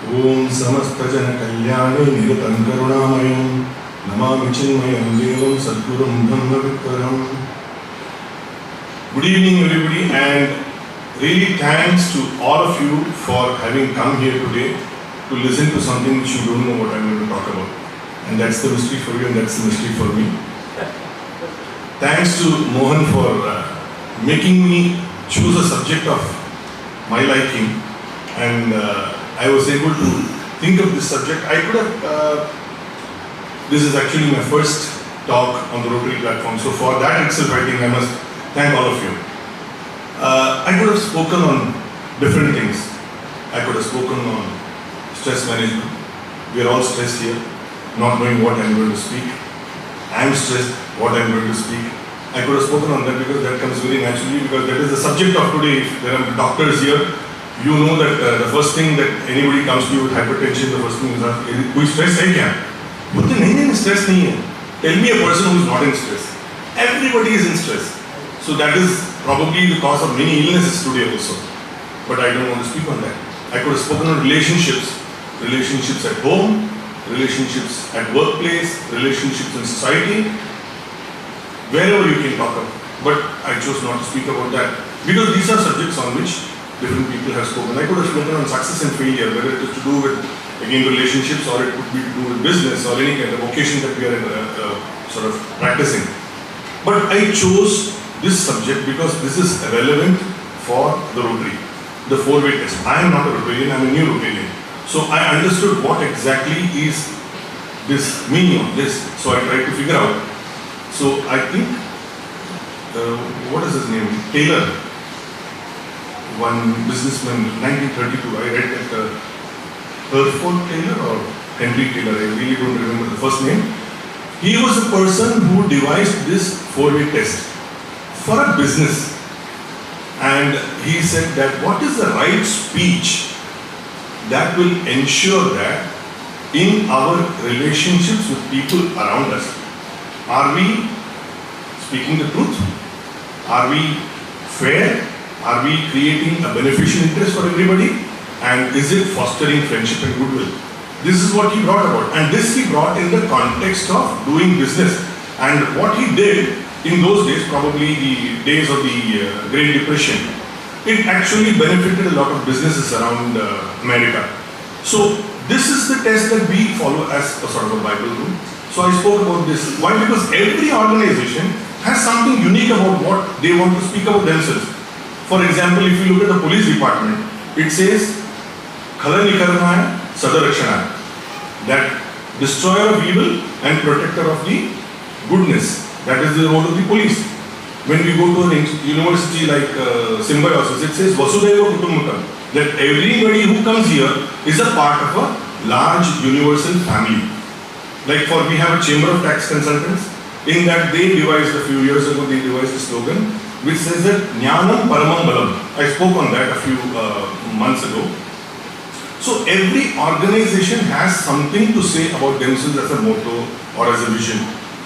Om Samastajana Kalyani Nigatam Karunamayam Namami Chinmayam Devam Sadgurum Dhamma Vikkaram. Good evening everybody, and really thanks to all of you for having come here today to listen to something which you don't know what I'm going to talk about. And that's the mystery for you and that's the mystery for me. Thanks to Mohan for making me choose a subject of my liking, and I was able to think of this subject. I could have, this is actually my first talk on the Rotary platform, so for that itself I think I must thank all of you. I could have spoken on different things. I could have spoken on stress management. We are all stressed here, not knowing what I'm going to speak. I am stressed, what I'm going to speak. I could have spoken on that because that comes very naturally, because that is the subject of today. If there are doctors here, you know that the first thing that anybody comes to you with hypertension, the first thing is ask, "Koi stress hai kya?" But nahi, stress nahi hai. Tell me a person who is not in stress. Everybody is in stress. So that is probably the cause of many illnesses today also. But I don't want to speak on that. I could have spoken on relationships. Relationships at home, relationships at workplace, relationships in society. Wherever you can talk about. But I chose not to speak about that. Because these are subjects on which different people have spoken. I could have spoken on success and failure, whether it is to do with, again, relationships, or it could be to do with business or any kind of vocation that we are sort of practicing. But I chose this subject because this is relevant for the Rotary, the 4-way test. I am not a Rotarian, I am a new Rotarian. So I understood what exactly is this meaning of this. So I tried to figure out. So I think, what is his name? Taylor. One businessman, 1932, I read that Herford Taylor or Henry Taylor, I really don't remember the first name. He was the person who devised this 4-way test for a business. And he said that what is the right speech that will ensure that in our relationships with people around us, are we speaking the truth? Are we fair? Are we creating a beneficial interest for everybody? And is it fostering friendship and goodwill? This is what he brought about. And this he brought in the context of doing business. And what he did in those days, probably the days of the Great Depression, it actually benefited a lot of businesses around America. So this is the test that we follow as a sort of a Bible rule. So I spoke about this. Why? Because every organization has something unique about what they want to speak about themselves. For example, if you look at the police department, it says, "Khala nikarna hai, sada rakshana," that destroyer of evil and protector of the goodness. That is the role of the police. When we go to an university like Symbiosis, it says, "Vasudhaiva Kutumbakam," that everybody who comes here is a part of a large universal family. Like we have a chamber of tax consultants. In that they devised a few years ago, they devised a slogan which says that Jnanam Paramam Balam. I spoke on that a few months ago. So every organization has something to say about themselves as a motto or as a vision.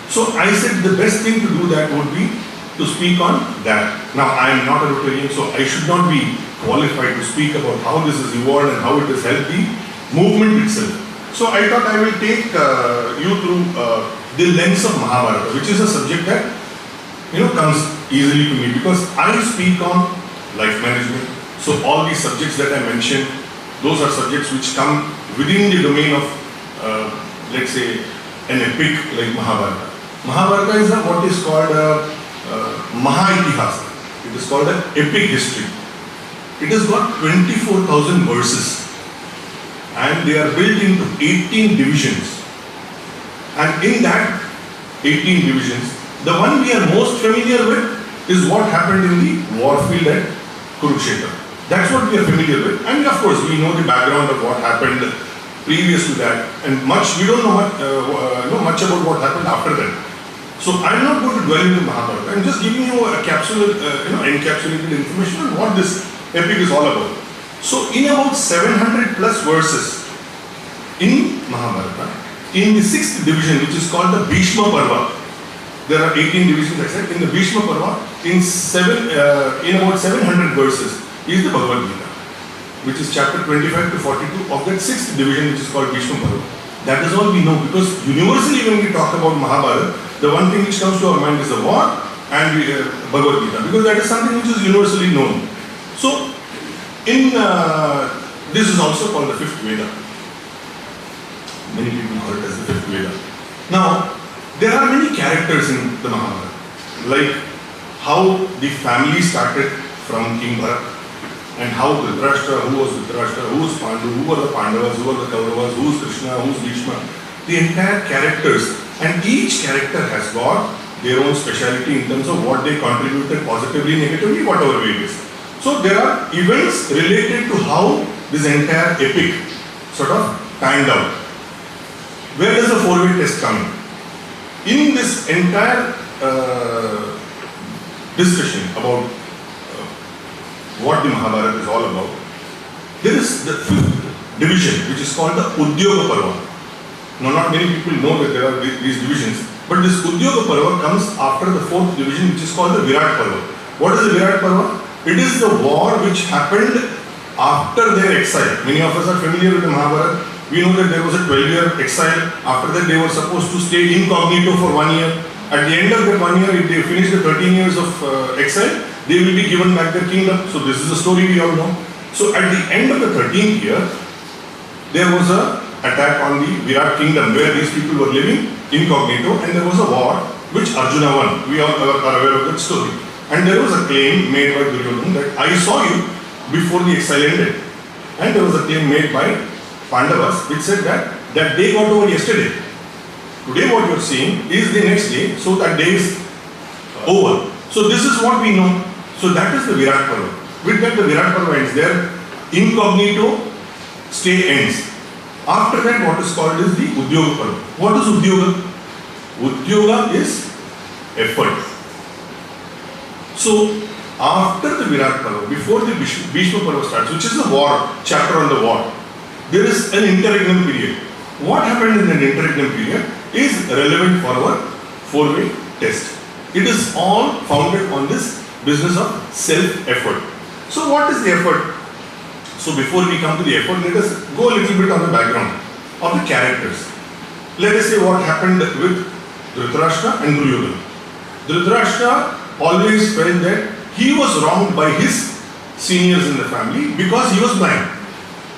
So I said the best thing to do that would be to speak on that. Now I am not a Rotarian, so I should not be qualified to speak about how this has evolved and how it has helped the movement itself. So I thought I will take you through the lens of Mahabharata, which is a subject that comes easily to me because I speak on life management. So all these subjects that I mentioned, those are subjects which come within the domain of, let's say, an epic like Mahabharata. Mahabharata is what is called a Maha-Itihasa. It is called an epic history. It has got 24,000 verses and they are built into 18 divisions. And in that 18 divisions, the one we are most familiar with is what happened in the war field at Kurukshetra. That's what we are familiar with. And of course, we know the background of what happened previous to that. And we don't know much about what happened after that. So I'm not going to dwell into Mahabharata. I'm just giving you a encapsulated information on what this epic is all about. So in about 700 plus verses in Mahabharata, in the 6th division, which is called the Bhishma Parva, there are 18 divisions, I said. In the Bhishma Parva, in about 700 verses, is the Bhagavad Gita, which is chapter 25 to 42 of that 6th division, which is called Bhishma Parva. That is all we know, because universally when we talk about Mahabharata, the one thing which comes to our mind is the war and Bhagavad Gita, because that is something which is universally known. So, this is also called the 5th Veda. Many people call it as the 5th Veda. Now, there are many characters in the Mahabharata, like how the family started from King Bharat, and how Dhritarashtra, who was Dhritarashtra, who was Pandu, who were the Pandavas, who were the Kauravas, who is Krishna, who is Bhishma. The entire characters, and each character has got their own speciality in terms of what they contributed positively, negatively, whatever way it is. So there are events related to how this entire epic sort of panned out. Where does the four-way test come in? In this entire discussion about what the Mahabharata is all about, there is the 5th division, which is called the Udyoga Parva. Now, not many people know that there are these divisions, but this Udyoga Parva comes after the 4th division, which is called the Virat Parva. What is the Virat Parva? It is the war which happened after their exile. Many of us are familiar with the Mahabharata. We know that there was a 12-year exile. After that, they were supposed to stay incognito for 1 year. At the end of that 1 year, if they finish the 13 years of exile, they will be given back their kingdom. So this is a story we all know. So at the end of the 13th year, there was an attack on the Virat kingdom where these people were living incognito, and there was a war which Arjuna won. We all are aware of that story. And there was a claim made by Duryodhana that I saw you before the exile ended. And there was a claim made by Pandavas which said that day got over yesterday. Today what you are seeing is the next day, so that day is over. So this is what we know. So that is the Virat Parva. With that the Virat Parva ends there. Incognito stay ends. After that what is called is the Udyoga Parva. What is Udyoga? Udyoga is effort. So after the Virat Parva, before the Bhishma Parva starts, which is the war, chapter on the war, there is an interregnum period. What happened in that interregnum period is relevant for our four-way test. It is all founded on this business of self-effort. So what is the effort? So before we come to the effort, let us go a little bit on the background of the characters. Let us say what happened with Dhritarashtra and Duryodhana. Dhritarashtra always felt that he was wronged by his seniors in the family because he was blind.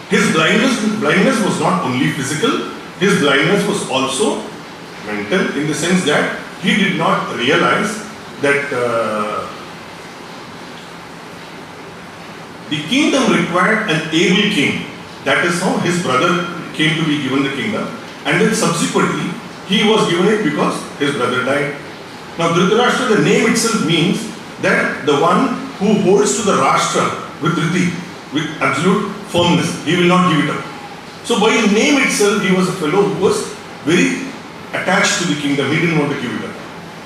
His blindness was not only physical, his blindness was also mental, in the sense that he did not realize that the kingdom required an able king. That is how his brother came to be given the kingdom, and then subsequently he was given it because his brother died. Now Dhritarashtra, the name itself means that the one who holds to the Rashtra with Riti, with absolute firmness, he will not give it up. So by his name itself, he was a fellow who was very attached to the kingdom. He didn't want to give it up.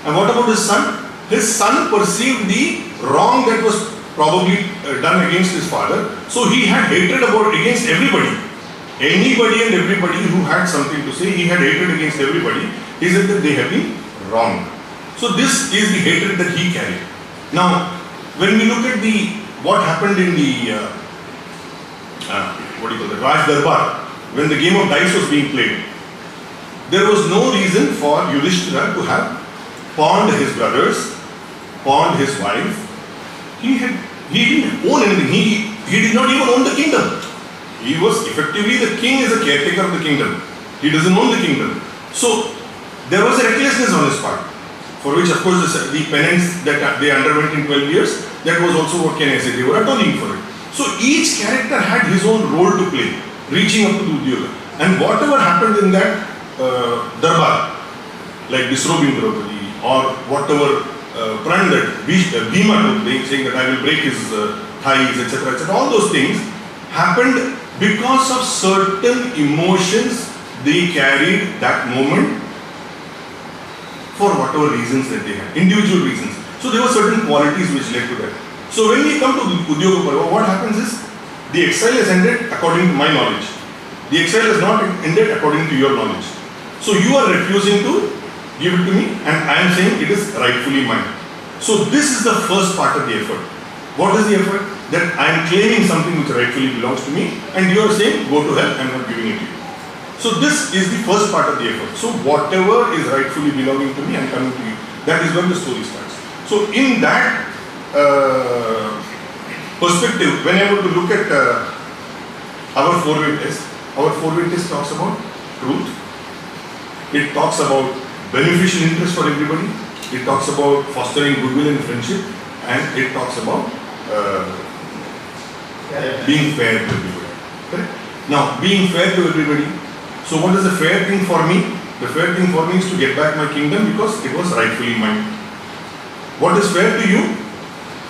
And what about his son? His son perceived the wrong that was probably done against his father. So he had hatred against everybody. Anybody and everybody who had something to say, he had hatred against everybody. He said that they have been wrong. So this is the hatred that he carried. Now, when we look at what happened in the Raj Darbar, when the game of dice was being played, there was no reason for Yudhishthira to have pawned his brothers, pawned his wife. He didn't own anything. He did not even own the kingdom. He was effectively, the king is a caretaker of the kingdom. He doesn't own the kingdom. So there was a recklessness on his part, for which of course the penance that they underwent in 12 years, that was also, what can I say, they were atoning for it. So each character had his own role to play, reaching up to Udyoga. And whatever happened in that darbar, like disrobing Draupadi, or whatever pran that Bhima took, saying that I will break his thighs, etc., etc., all those things happened because of certain emotions they carried that moment for whatever reasons that they had, individual reasons. So there were certain qualities which led to that. So when we come to Udyoga Parva, what happens is, the exile has ended according to my knowledge. The exile has not ended according to your knowledge. So you are refusing to give it to me, and I am saying it is rightfully mine. So this is the first part of the effort. What is the effort? That I am claiming something which rightfully belongs to me, and you are saying, go to hell, I am not giving it to you. So this is the first part of the effort. So whatever is rightfully belonging to me, I am coming to you. That is when the story starts. So in that perspective, when I were to look at our four-way test talks about truth. It talks about beneficial interest for everybody. It talks about fostering goodwill and friendship, and it talks about being fair to everybody. Correct? Now, being fair to everybody. So, what is the fair thing for me? The fair thing for me is to get back my kingdom because it was rightfully mine. What is fair to you?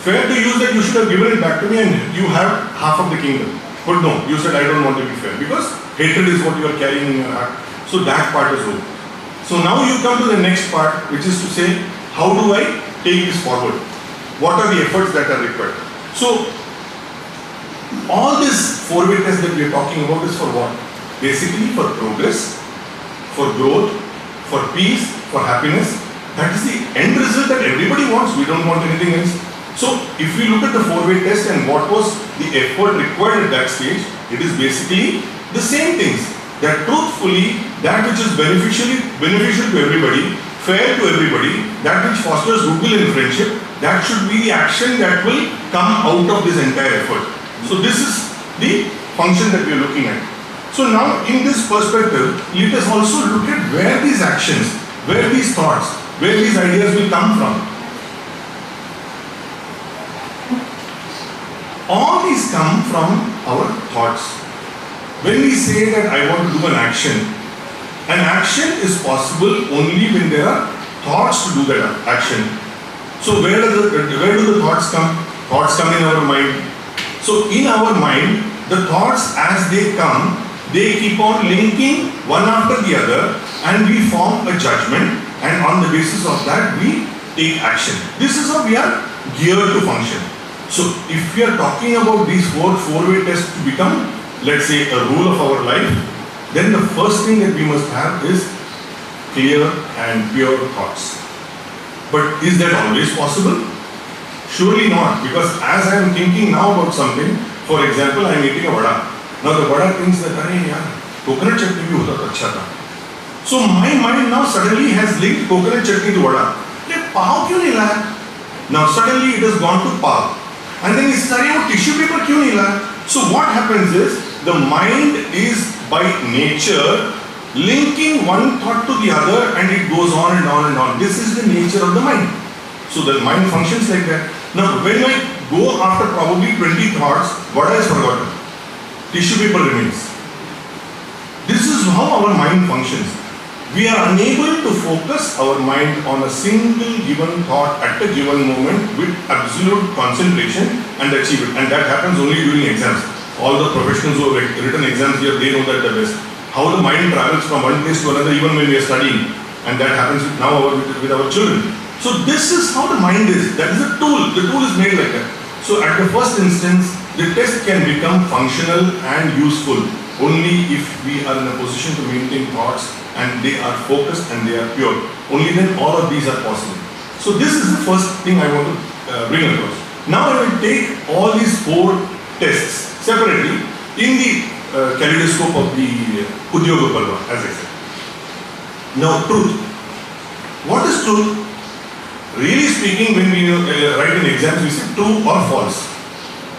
Fair to you is that you should have given it back to me and you have half of the kingdom. But no, you said I don't want to be fair because hatred is what you are carrying in your heart. So that part is over. So now you come to the next part, which is to say, how do I take this forward? What are the efforts that are required? So all this four-way test that we are talking about is for what? Basically for progress, for growth, for peace, for happiness. That is the end result that everybody wants. We don't want anything else. So if we look at the four-way test and what was the effort required at that stage, it is basically the same things. That truthfully, that which is beneficial to everybody, fair to everybody, that which fosters goodwill and friendship, that should be the action that will come out of this entire effort. So this is the function that we are looking at. So now in this perspective, let us also look at where these actions, where these thoughts, where these ideas will come from. All these come from our thoughts. When we say that I want to do an action is possible only when there are thoughts to do that action. So where do the thoughts come? Thoughts come in our mind. So in our mind, the thoughts as they come, they keep on linking one after the other, and we form a judgment, and on the basis of that we take action. This is how we are geared to function. So if we are talking about these four-way tests to become, let's say, a rule of our life, then the first thing that we must have is clear and pure thoughts. But is that always possible? Surely not, because as I am thinking now about something, for example, I am eating a vada. Now the vada thinks that, "Arey yaar, coconut chutney bhi hota to acha tha." So my mind now suddenly has linked coconut chutney to vada. "Ye pav kyun nahi laya?" Now suddenly it has gone to pav. And then he says, "Arey wo tissue paper kyun nahi laya?" So what happens is, the mind is by nature linking one thought to the other, and it goes on and on and on. This is the nature of the mind. So the mind functions like that. Now when I go after probably 20 thoughts, what I have forgotten? Tissue paper remains. This is how our mind functions. We are unable to focus our mind on a single given thought at a given moment with absolute concentration and achieve it. And that happens only during exams. All the professionals who have written exams here, they know that the best. How the mind travels from one place to another even when we are studying. And that happens now with our children. So this is how the mind is. That is a tool. The tool is made like that. So at the first instance, the test can become functional and useful only if we are in a position to maintain thoughts and they are focused and they are pure. Only then all of these are possible. So this is the first thing I want to bring across. Now I will take all these four tests separately in the kaleidoscope of the Udyoga Parva, as I said. Now truth. What is truth? Really speaking, when we write in exams, we say true or false.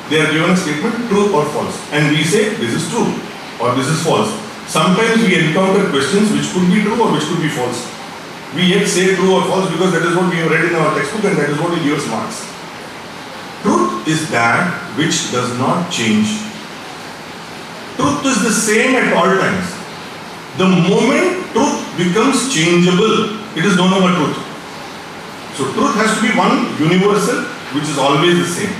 They are given a statement, true or false. And we say this is true or this is false. Sometimes we encounter questions which could be true or which could be false. We yet say true or false because that is what we have read in our textbook and that is what will give us marks. Truth is that which does not change. Truth is the same at all times. The moment truth becomes changeable, it is no longer truth. So truth has to be one universal which is always the same.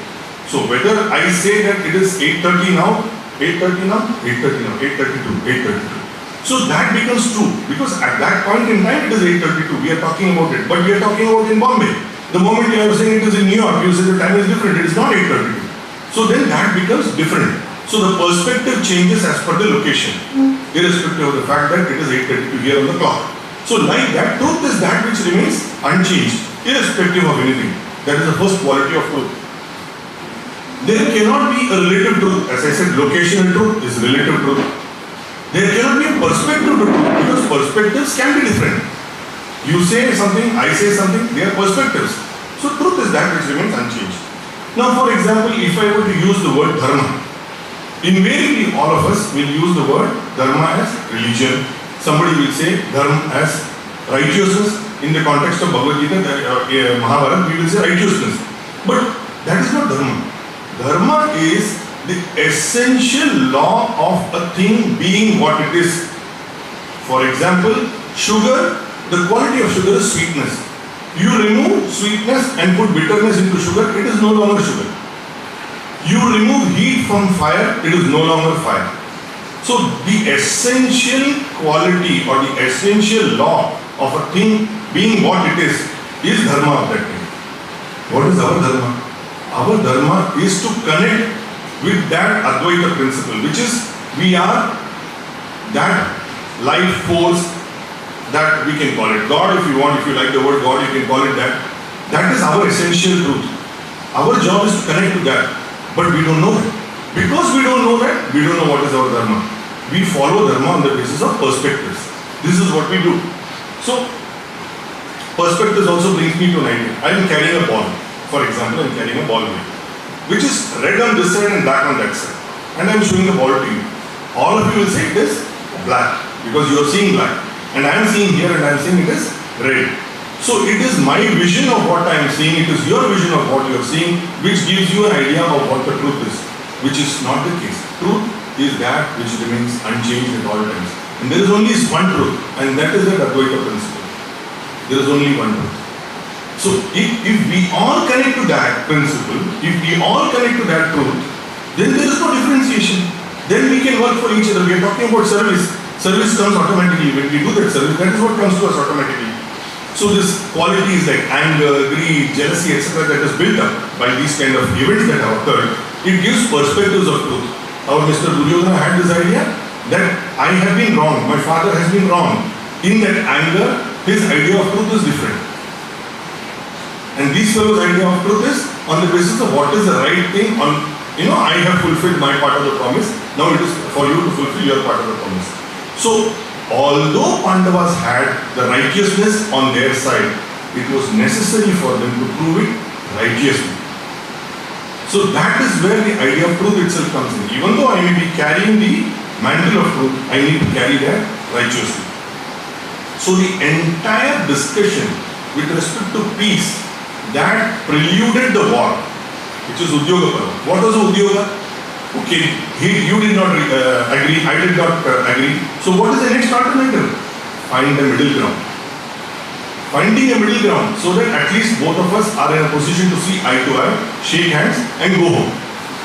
So whether I say that it is 8:30 now, 8:30 now, 8:30 now, 8:32, 8:32. So that becomes true because at that point in time it is 8:32. We are talking about it, but we are talking about in Bombay. The moment you are saying it is in New York, you say the time is different. It is not 8:32. So then that becomes different. So the perspective changes as per the location, irrespective of the fact that it is 8:32 here on the clock. So like that, truth is that which remains unchanged, irrespective of anything. That is the first quality of truth. There cannot be a relative truth. As I said, locational truth is relative truth. There cannot be a perspective to truth because perspectives can be different. You say something, I say something, they are perspectives. So truth is that which remains unchanged. Now for example, if I were to use the word dharma, invariably all of us will use the word dharma as religion. Somebody will say dharma as righteousness. In the context of Bhagavad Gita, Mahabharata, we will say righteousness. But that is not dharma. Dharma is the essential law of a thing being what it is. For example, sugar, the quality of sugar is sweetness. You remove sweetness and put bitterness into sugar, it is no longer sugar. You remove heat from fire, it is no longer fire. So the essential quality or the essential law of a thing being what it is dharma of that thing. What is our dharma? Our dharma is to connect with that Advaita principle, which is we are that life force that we can call it God if you want, if you like the word God, you can call it that. That is our essential truth. Our job is to connect to that, but we don't know that. Because we don't know that, we don't know what is our dharma. We follow dharma on the basis of perspectives. This is what we do. So, perspectives also brings me to an idea. I am carrying a ball. For example, I am carrying a ball which is red on this side and black on that side. And I am showing the ball to you. All of you will say it is black because you are seeing black. And I am seeing here and I am saying it is red. So it is my vision of what I am seeing, it is your vision of what you are seeing, which gives you an idea of what the truth is, which is not the case. Truth is that which remains unchanged at all times. And there is only one truth, and that is the Advaita principle. There is only one truth. So if we all connect to that principle, if we all connect to that truth, then there is no differentiation. Then we can work for each other. We are talking about service. Service comes automatically. When we do that service, that is what comes to us automatically. So this qualities like anger, greed, jealousy, etc. that is built up by these kind of events that have occurred, it gives perspectives of truth. Our Mr. Duryodhana had this idea that I have been wrong, my father has been wrong. In that anger, his idea of truth is different. And these fellow's idea of truth is on the basis of what is the right thing on, I have fulfilled my part of the promise, now it is for you to fulfill your part of the promise. So, although Pandavas had the righteousness on their side, it was necessary for them to prove it righteously. So that is where the idea of truth itself comes in. Even though I may be carrying the mantle of truth, I need to carry that righteously. So the entire discussion with respect to peace that preluded the war, which is Udyoga Parva. What was Udyoga? Okay, you did not agree, I did not agree. So what is the next alternative? Find a middle ground. Finding a middle ground so that at least both of us are in a position to see eye to eye, shake hands and go home.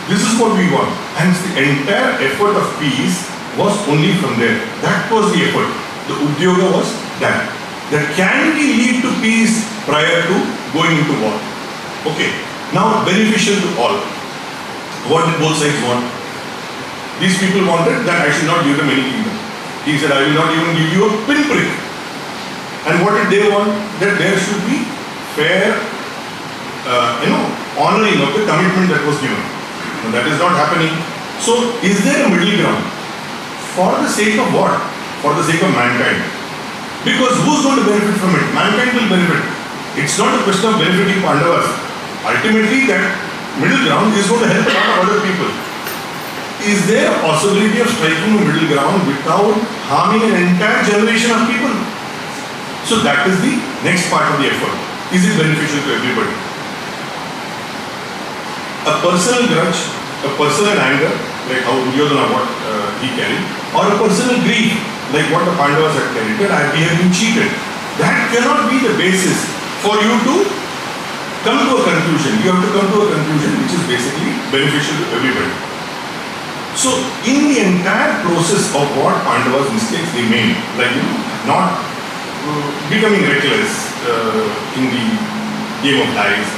This is what we want. And the entire effort of peace was only from there. That was the effort. The Udyoga was that. That can we lead to peace prior to going into war? Okay. Now beneficial to all. What did both sides want? These people wanted that I should not give them any kingdom. He said, I will not even give you a pinprick. And what did they want? That there should be fair, honoring of the commitment that was given. And that is not happening. So, is there a middle ground? For the sake of what? For the sake of mankind. Because who's going to benefit from it? Mankind will benefit. It's not a question of benefiting Pandavas. Ultimately, that middle ground is going to help a lot of other people. Is there a possibility of striking a middle ground without harming an entire generation of people? So that is the next part of the effort. Is it beneficial to everybody? A personal grudge, a personal anger, like how Duryodhana he carried, or a personal grief, like what the Pandavas had carried, that we have been cheated. That cannot be the basis for you to come to a conclusion. You have to come to a conclusion which is basically beneficial to everybody. So, in the entire process of what Pandavas mistakes they made, like not becoming reckless in the game of dice,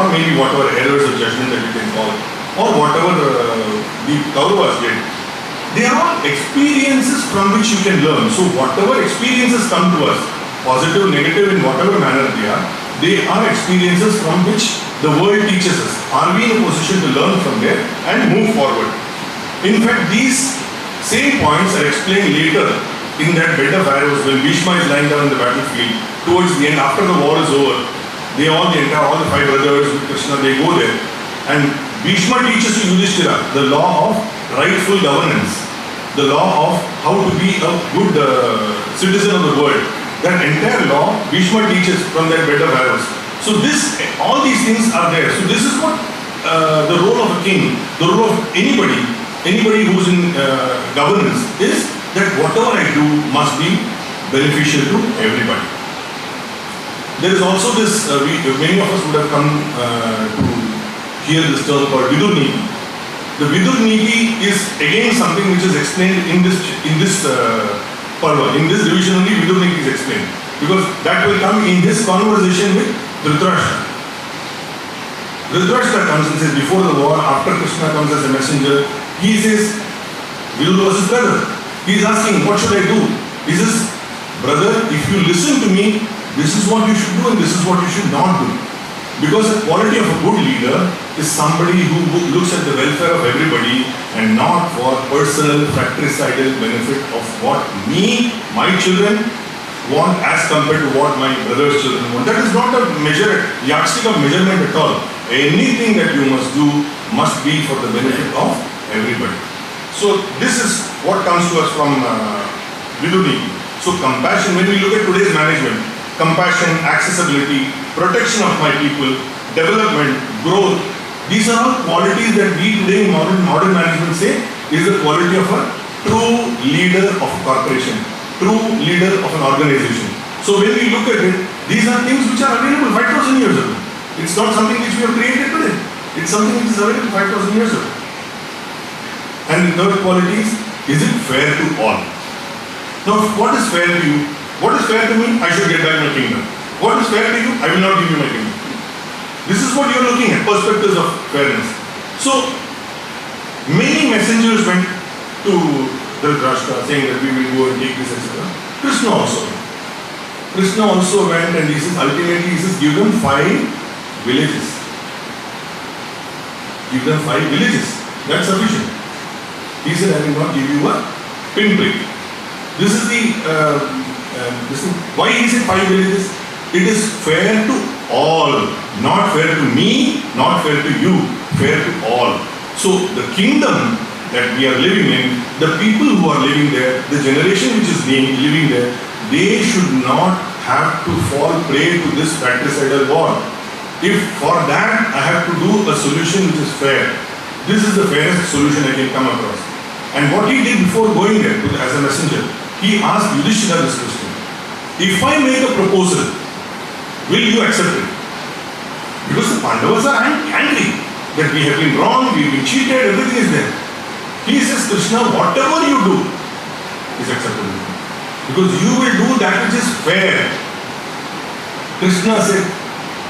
or maybe whatever errors of judgment that you can call, or whatever the Kauravas did, they are all experiences from which you can learn. So, whatever experiences come to us, positive, negative, in whatever manner they are experiences from which the world teaches us? Are we in a position to learn from there and move forward? In fact, these same points are explained later in that bed of arrows when Bhishma is lying down in the battlefield. Towards the end, after the war is over, all the five brothers with Krishna, they go there. And Bhishma teaches to Yudhishthira the law of rightful governance, the law of how to be a good citizen of the world. That entire law Bhishma teaches from that bed of arrows. So all these things are there. So this is what the role of a king, the role of anybody who's in governance is that whatever I do must be beneficial to everybody. There is also this, many of us would have come to hear this term called Vidur Niti. The Vidur Niti is again something which is explained in this parva. In this division only Vidur Niti is explained. Because that will come in his conversation with Dhritarashtra. Dhritarashtra comes and says, before the war, after Krishna comes as a messenger, he says, Vidur was his brother. He is asking, what should I do? He says, brother, if you listen to me, this is what you should do and this is what you should not do. Because the quality of a good leader is somebody who looks at the welfare of everybody and not for personal fratricidal benefit of what my children want as compared to what my brother's children want. That is not a yardstick of measurement at all. Anything that you must do must be for the benefit of everybody. So this is what comes to us from Vidur Niti. So compassion, when we look at today's management, compassion, accessibility, protection of my people, development, growth, these are all qualities that we today in modern management say is the quality of a true leader of a corporation, true leader of an organization. So when we look at it, these are things which are available 5,000 years ago. It's not something which we have created today. It's something which is available 5,000 years ago. And the third quality is it fair to all? Now, what is fair to you? What is fair to me? I should get back my kingdom. What is fair to you? I will not give you my kingdom. This is what you are looking at, perspectives of fairness. So, many messengers went to Dhritarashtra saying that we will go and take this, etc. Krishna also went and he says, ultimately he says, give them 5 villages. Give them 5 villages. That's sufficient. He said, I will not give you a pinprick. This is why he said 5 villages. It is fair to all, not fair to me, not fair to you, fair to all. So the kingdom that we are living in, the people who are living there, the generation which is living there, they should not have to fall prey to this fratricidal war. If for that I have to do a solution which is fair, this is the fairest solution I can come across. And what he did before going there as a messenger, he asked Yudhishthira this question. If I make a proposal, will you accept it? Because the Pandavas are angry that we have been wrong, we have been cheated, everything is there. He says, Krishna, whatever you do is acceptable. Because you will do that which is fair. Krishna said,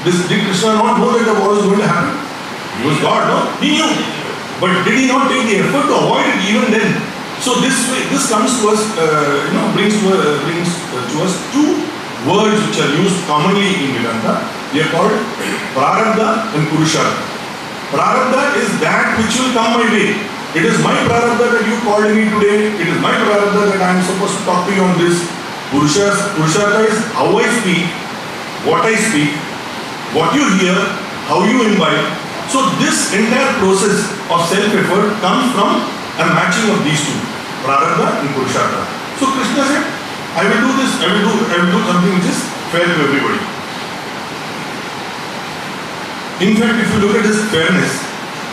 did Krishna not know that the war was going to happen? He was God, no? He knew. But did he not take the effort to avoid it even then? So this comes to us, brings to us 2 words which are used commonly in Vedanta. They are called Prarabdha and Purushartha. Prarabdha is that which will come my way. It is my Prarabdha that you called me today. It is my Prarabdha that I am supposed to talk to you on this. Purushartha is how I speak, what you hear, how you imbibe. So this entire process of self-effort comes from a matching of these 2, Prarabdha and Purushartha. So Krishna said, I will do this, I will do something which is fair to everybody. In fact, if you look at this fairness,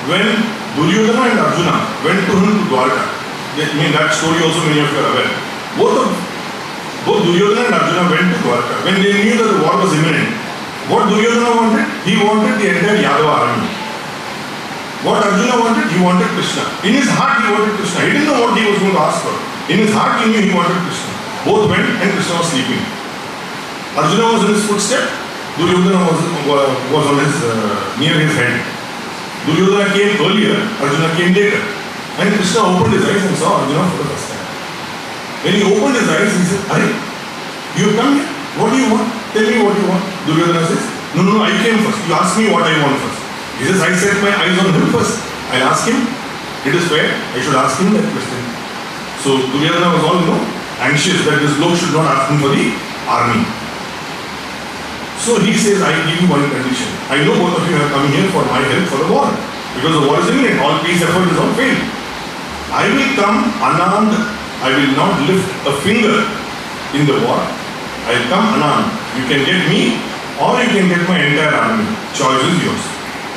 when Duryodhana and Arjuna went to him to Dwarka, that story also many of you are aware. Both Duryodhana and Arjuna went to Dwarka when they knew that the war was imminent. What Duryodhana wanted? He wanted the entire Yadava army. What Arjuna wanted? He wanted Krishna. In his heart he wanted Krishna. He didn't know what he was going to ask for. In his heart he knew he wanted Krishna. Both went and Krishna was sleeping. Arjuna was in his footstep. Duryodhana was on his near his head. Duryodhana came earlier, Arjuna came later. And Krishna opened his eyes and saw Arjuna for the first time. When he opened his eyes, he said, Are you come here? What do you want? Tell me what you want. Duryodhana says, No, I came first. You ask me what I want first. He says, I set my eyes on him first. I'll ask him. It is fair. I should ask him that question. So Duryodhana was all, anxious that this bloke should not ask him for the army. So he says, I give you one condition. I know both of you are coming here for my help for the war. Because the war is imminent. All peace effort is on failed. I will come unarmed. I will not lift a finger in the war. I will come unarmed. You can get me or you can get my entire army. Choice is yours.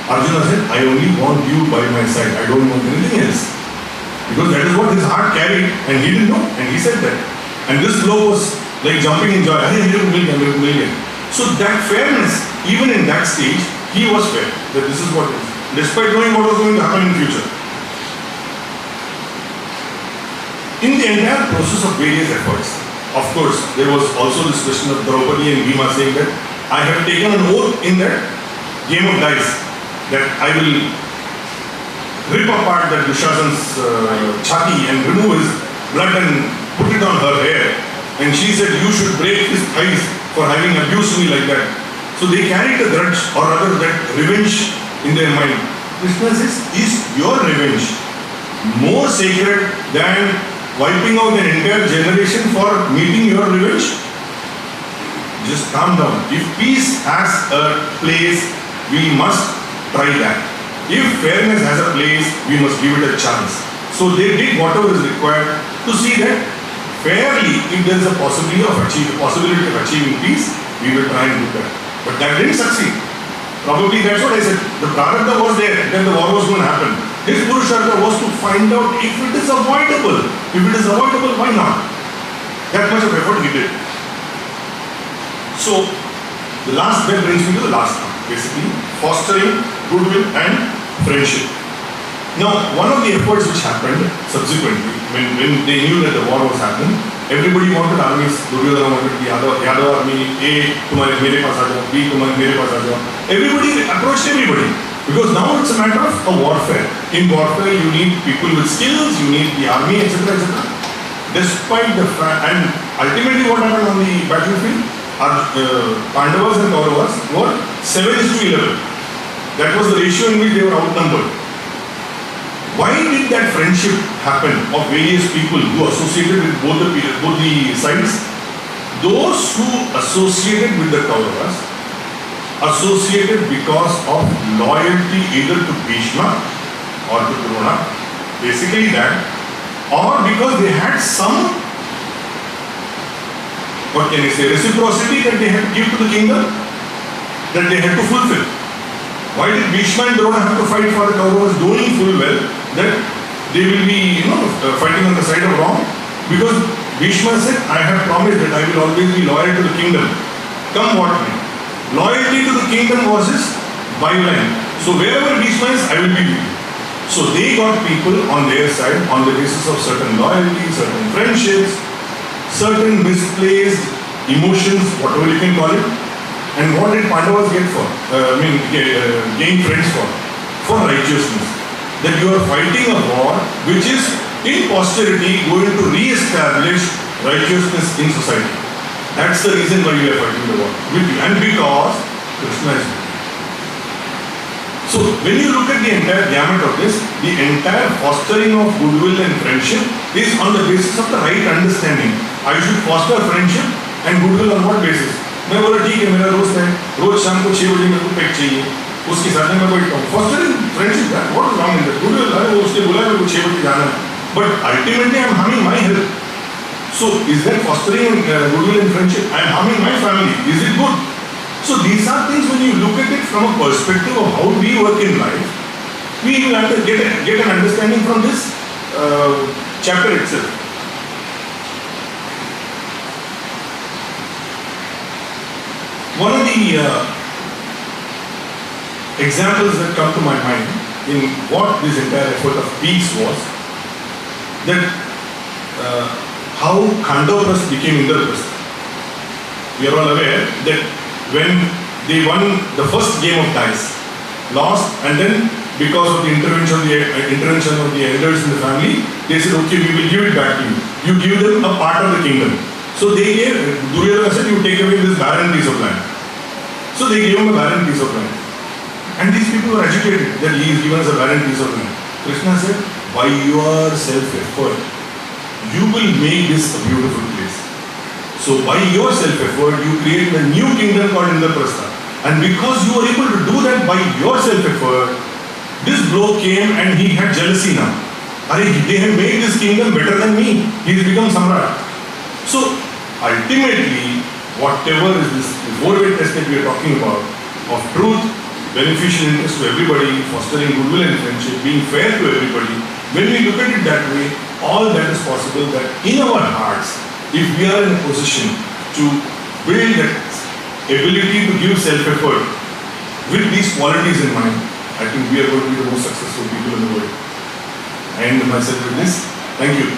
Arjuna said, I only want you by my side. I don't want anything else. Because that is what his heart carried and he didn't know. And he said that. And this blow was like jumping in joy. So that fairness, even in that stage, he was fair. That this is what it is. Despite knowing what was going to happen in the future. In the entire process of various efforts, of course, there was also this question of Draupadi and Bhima saying that I have taken an oath in that game of dice that I will rip apart that Dushasan's chati and remove his blood and put it on her hair. And she said, you should break his thighs for having abused me like that. So they carried a grudge, or rather that revenge in their mind. Krishna says, is your revenge more sacred than wiping out an entire generation for meeting your revenge? Just calm down. If peace has a place, we must try that. If fairness has a place, we must give it a chance. So they did whatever is required to see that fairly, if there is a possibility of achieving peace, we will try and do that. But that didn't succeed. Probably that's what I said. The prarabdha was there, then the war was going to happen. His purushartha was to find out if it is avoidable. If it is avoidable, why not? That much of effort he did. So, the last bit brings me to the last one. Basically, fostering goodwill and friendship. Now, one of the efforts which happened subsequently, when they knew that the war was happening, everybody wanted armies. Duryodhana wanted the Yadav army, A, tumhare mere paas aa jao, B, tumhare mere paas aa jao. Everybody approached everybody. Because now it's a matter of a warfare. In warfare, you need people with skills, you need the army, etc. etc. Despite the fact, and ultimately what happened on the battlefield? Pandavas and Kauravas were 7:11. That was the ratio in which they were outnumbered. Why did that friendship happen of various people who associated with both the sides? Those who associated with the Kauravas associated because of loyalty either to Bhishma or to Drona, basically that, or because they had some, what can I say, reciprocity that they had to give to the kingdom, that they had to fulfill. Why did Bhishma and Drona have to fight for the Kauravas, knowing full well that they will be, fighting on the side of wrong? Because Bhishma said, I have promised that I will always be loyal to the kingdom, come what may. Loyalty to the kingdom was his byline. So wherever Bhishma is, I will be with you. So they got people on their side on the basis of certain loyalty, certain friendships, certain misplaced emotions, whatever you can call it. And what did Pandavas get for? Gain friends for? For righteousness. That you are fighting a war which is in posterity going to re-establish righteousness in society. That's the reason why we are fighting the war with you. And because Krishna is with you. So when you look at the entire gamut of this, the entire fostering of goodwill and friendship is on the basis of the right understanding. I should foster friendship and goodwill on what basis? मैं बोला ठीक है, मेरा दोस्त है, रोज शाम को 6 बजे मेरे को पैक चाहिए, उसके साथ में मैं बैठता हूँ. Fostering friendship, what is wrong in that? Goodwill, अरे वो उसने बोला मेरे को 6 बजे जाना है, but ultimately I am harming my health. So is that fostering goodwill and friendship? I am harming my family. Is it good? So these are things when you look at it from a perspective of how we work in life, we will get an understanding from this chapter itself. One of the examples that come to my mind in what this entire effort of peace was, that how Khandavaprastha became Indraprastha. We are all aware that when they won the first game of dice, lost, and then because of the intervention of the elders in the family, they said, okay, we will give it back to you. You give them a part of the kingdom. So they gave, Duryodhana said, you take away this barren piece of land. So they gave him a barren piece of land. And these people were agitated that he is given us a barren piece of land. Krishna said, by your self-effort, you will make this a beautiful place. So by your self-effort, you created a new kingdom called Indraprastha. And because you were able to do that by your self-effort, this bloke came and he had jealousy now. They have made this kingdom better than me. He has become Samrat. So ultimately, whatever is this four-way test that we are talking about, of truth, beneficial interest to everybody, fostering goodwill and friendship, being fair to everybody, when we look at it that way, all that is possible that in our hearts, if we are in a position to build that ability to give self-effort with these qualities in mind, I think we are going to be the most successful people in the world. I end myself with this. Thank you.